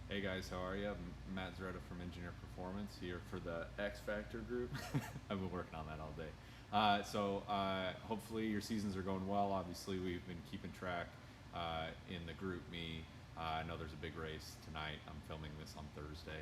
Hey guys, how are you? I'm Matt Zaretta from Engineer Performance here for the X Factor group. I've been working on that all day. Hopefully your seasons are going well. Obviously, we've been keeping track in the group me. I know there's a big race tonight. I'm filming this on Thursday.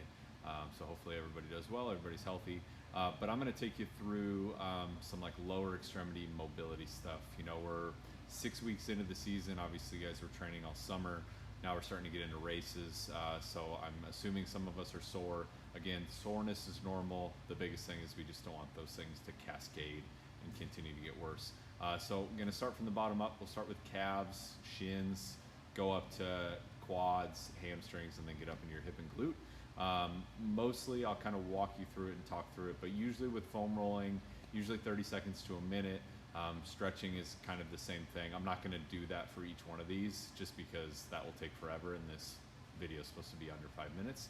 So hopefully everybody does well, everybody's healthy. But I'm going to take you through some like lower extremity mobility stuff. You know, we're 6 weeks into the season. Obviously, you guys were training all summer. Now we're starting to get into races, so I'm assuming some of us are sore. Again, soreness is normal. The biggest thing is we just don't want those things to cascade and continue to get worse. So I'm going to start from the bottom up. We'll start with calves, shins, go up to quads, hamstrings, and then get up into your hip and glute. Mostly I'll kind of walk you through it and talk through it, but usually with foam rolling, usually 30 seconds to a minute. Stretching is kind of the same thing. I'm not going to do that for each one of these just because that will take forever, and this video is supposed to be under 5 minutes.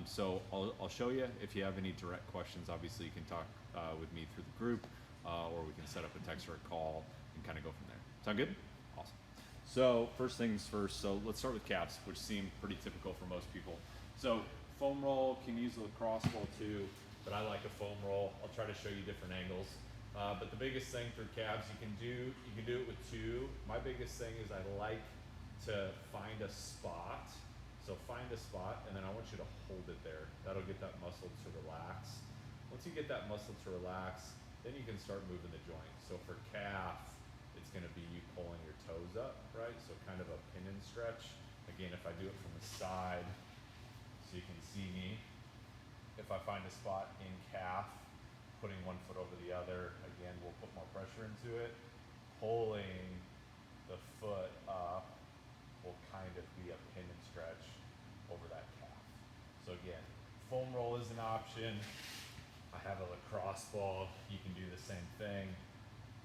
So I'll show you. If you have any direct questions, obviously you can talk with me through the group, or we can set up a text or a call and kind of go from there. Sound good? Awesome. So first things first, so let's start with calves, which seem pretty typical for most people. So foam roll, can use a lacrosse ball too, but I like a foam roll. I'll try to show you different angles. But the biggest thing for calves, you can do it with two. My biggest thing is I like to find a spot. So find a spot, and then I want you to hold it there. That'll get that muscle to relax. Once you get that muscle to relax, then you can start moving the joint. So for calf, it's gonna be you pulling your toes up, right? So kind of a pin and stretch. Again, if I do it from the side, so you can see me, if I find a spot in calf, putting one foot over the other, again, we'll put more pressure into it. Pulling the foot up will kind of be a pin and stretch over that calf. So again, foam roll is an option. I have a lacrosse ball. You can do the same thing.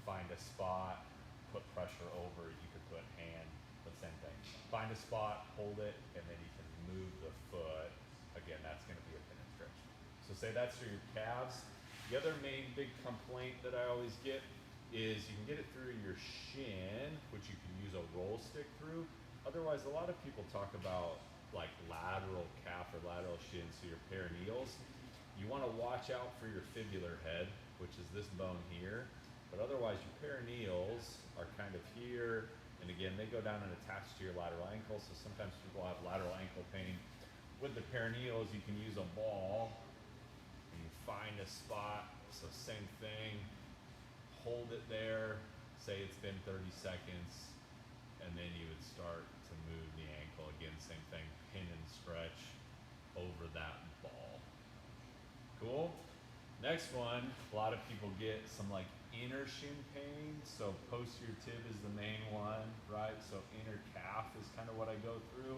Find a spot, put pressure over. You could put hand, but same thing. Find a spot, hold it, and then you can move the foot. Again, that's going to be a pin and stretch. So say that's for your calves. The other main big complaint that I always get is you can get it through your shin, which you can use a roll stick through. Otherwise, a lot of people talk about like lateral calf or lateral shin, so your perineals. You want to watch out for your fibular head, which is this bone here. But otherwise, your perineals are kind of here. And again, they go down and attach to your lateral ankle. So sometimes people have lateral ankle pain. With the perineals, you can use a ball and you find a spot. So same thing, hold it there. Say it's been 30 seconds. And then you would start to move the ankle. Again, same thing, pin and stretch over that ball. Cool. Next one, a lot of people get some like inner shin pain. So posterior tib is the main one, right? So inner calf is kind of what I go through.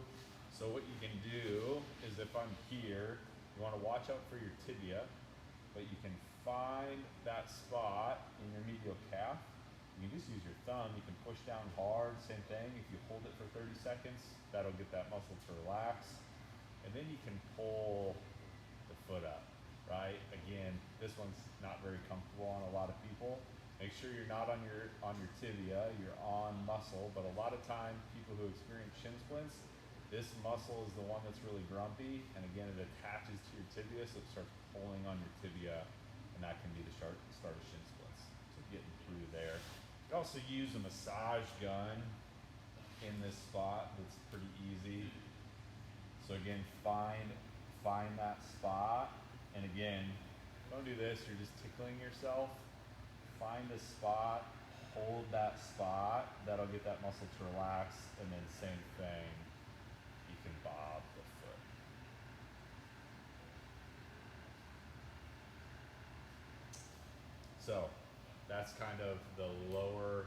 So what you can do is if I'm here, you want to watch out for your tibia, but you can find that spot in your medial calf. You can just use your thumb. You can push down hard, same thing. If you hold it for 30 seconds, that'll get that muscle to relax. And then you can pull the foot up, right? Again, this one's not very comfortable on a lot of people. Make sure you're not on your tibia, you're on muscle, but a lot of time people who experience shin splints, this muscle is the one that's really grumpy, and again, it attaches to your tibia, so it starts pulling on your tibia, and that can be the start of shin splints. So getting through there. You can also use a massage gun in this spot. That's pretty easy. So again, find that spot. And again, don't do this, you're just tickling yourself. Find a spot, hold that spot. That'll get that muscle to relax. And then same thing, you can bob the foot. So that's kind of the lower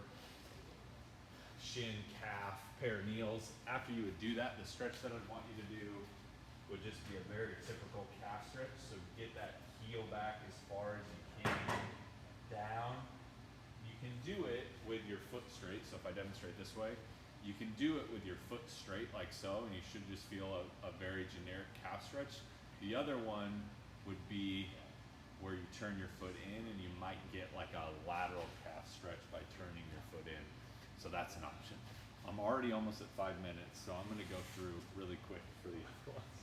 shin, calf, perineals. After you would do that, the stretch that I'd want you to do would just be a very typical calf stretch. So get that heel back as far as you can down. You can do it with your foot straight. So if I demonstrate this way, you can do it with your foot straight like so, and you should just feel a very generic calf stretch. The other one would be where you turn your foot in, and you might get like a lateral calf stretch by turning your foot in. So that's an option. I'm already almost at 5 minutes, so I'm gonna go through really quick for the other ones.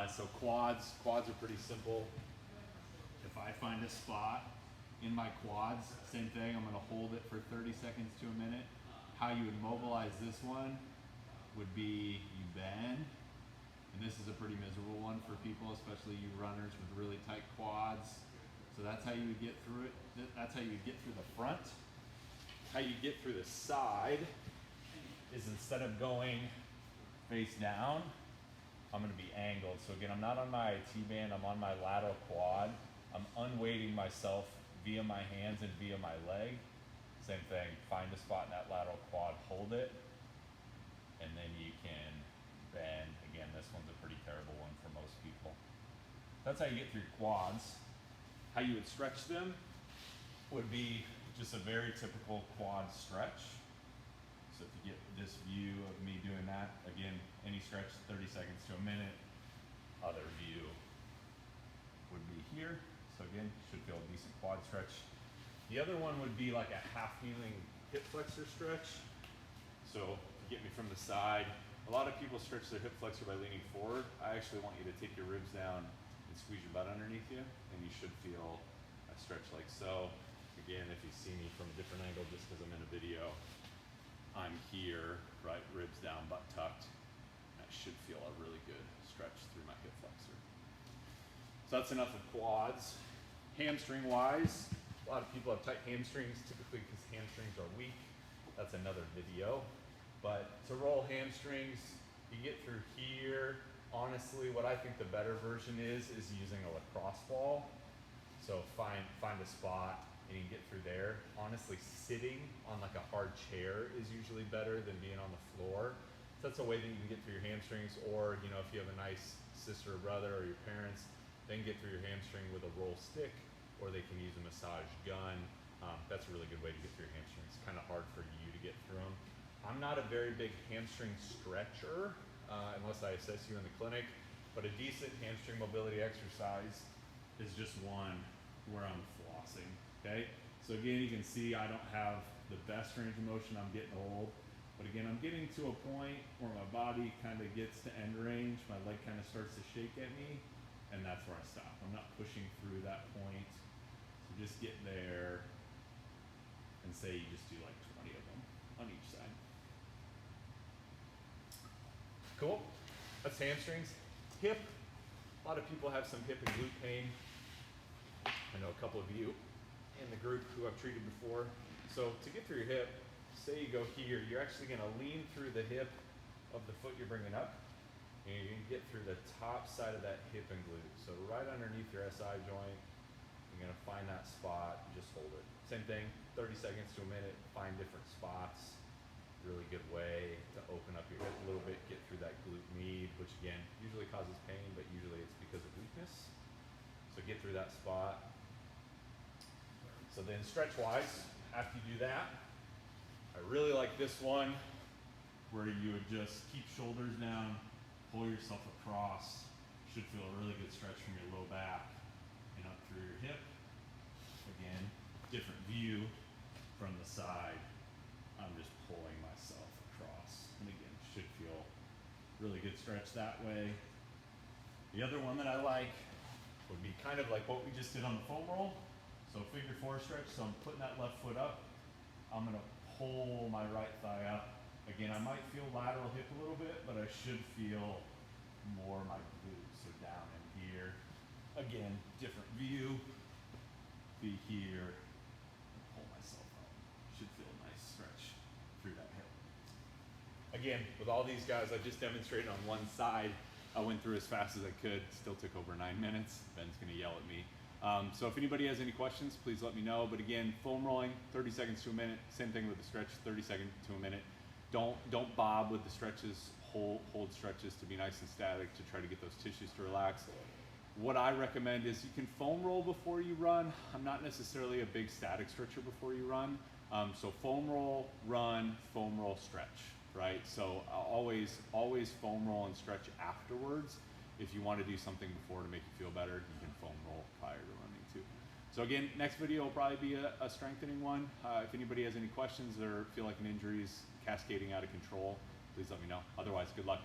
So quads are pretty simple. If I find a spot in my quads, same thing, I'm gonna hold it for 30 seconds to a minute. How you would mobilize this one would be you bend, and this is a pretty miserable one for people, especially you runners with really tight quads. So that's how you would get through it. That's how you would get through the front. How you get through the side is instead of going face down, I'm gonna be angled. So again, I'm not on my T-band, I'm on my lateral quad. I'm unweighting myself via my hands and via my leg. Same thing, find a spot in that lateral quad, hold it, and then you can bend. Again, this one's a pretty terrible one for most people. That's how you get through quads. How you would stretch them would be just a very typical quad stretch. So if you get this view of me doing that, again, any stretch, 30 seconds to a minute. Other view would be here. So again, should feel a decent quad stretch. The other one would be like a half kneeling hip flexor stretch. So get me from the side. A lot of people stretch their hip flexor by leaning forward. I actually want you to take your ribs down and squeeze your butt underneath you, and you should feel a stretch like so. Again, if you see me from a different angle, just because I'm in a video, I'm here, right, ribs down, butt tucked. I should feel a really good stretch through my hip flexor. So that's enough of quads. Hamstring wise, a lot of people have tight hamstrings, typically because hamstrings are weak. That's another video. But to roll hamstrings, you get through here. Honestly, what I think the better version is using a lacrosse ball. So find a spot and you can get through there. Honestly, sitting on like a hard chair is usually better than being on the floor. So that's a way that you can get through your hamstrings, or you know, if you have a nice sister or brother or your parents, they can get through your hamstring with a roll stick, or they can use a massage gun. That's a really good way to get through your hamstrings. It's kind of hard for you to get through them. I'm not a very big hamstring stretcher unless I assess you in the clinic, but a decent hamstring mobility exercise is just one where I'm flossing, okay? So again, you can see I don't have the best range of motion, I'm getting old, but again, I'm getting to a point where my body kind of gets to end range, my leg kind of starts to shake at me, and that's where I stop. I'm not pushing through that point. So just get there and say you just do like 20 of them on each side. Cool, that's hamstrings. Hip, a lot of people have some hip and glute pain. I know a couple of you in the group who I've treated before. So to get through your hip, say you go here, you're actually gonna lean through the hip of the foot you're bringing up, and you can get through the top side of that hip and glute. So right underneath your SI joint, you're gonna find that spot, just hold it. Same thing, 30 seconds to a minute, find different spots. Really good way to open up your hip a little bit, get through that glute med, which again, usually causes pain, but usually it's because of weakness. So get through that spot. So then stretch-wise, after you do that, I really like this one where you would just keep shoulders down, pull yourself across. Should feel a really good stretch from your low back and up through your hip. Again, different view from the side. I'm just pulling myself across. And again, should feel really good stretch that way. The other one that I like would be kind of like what we just did on the foam roll. So figure four stretch, so I'm putting that left foot up. I'm gonna pull my right thigh up. Again, I might feel lateral hip a little bit, but I should feel more my glutes. So down in here. Again, different view. Be here, and pull myself up. Should feel a nice stretch through that hip. Again, with all these guys, I just demonstrated on one side. I went through as fast as I could, still took over 9 minutes. Ben's gonna yell at me. So if anybody has any questions, please let me know. But again, foam rolling, 30 seconds to a minute. Same thing with the stretch, 30 seconds to a minute. Don't bob with the stretches, hold stretches to be nice and static to try to get those tissues to relax. What I recommend is you can foam roll before you run. I'm not necessarily a big static stretcher before you run. So foam roll, run, foam roll, stretch, right? So always foam roll and stretch afterwards. If you want to do something before to make you feel better, you can foam roll prior to running too. So again, next video will probably be a strengthening one. If anybody has any questions or feel like an injury is cascading out of control, please let me know. Otherwise, good luck.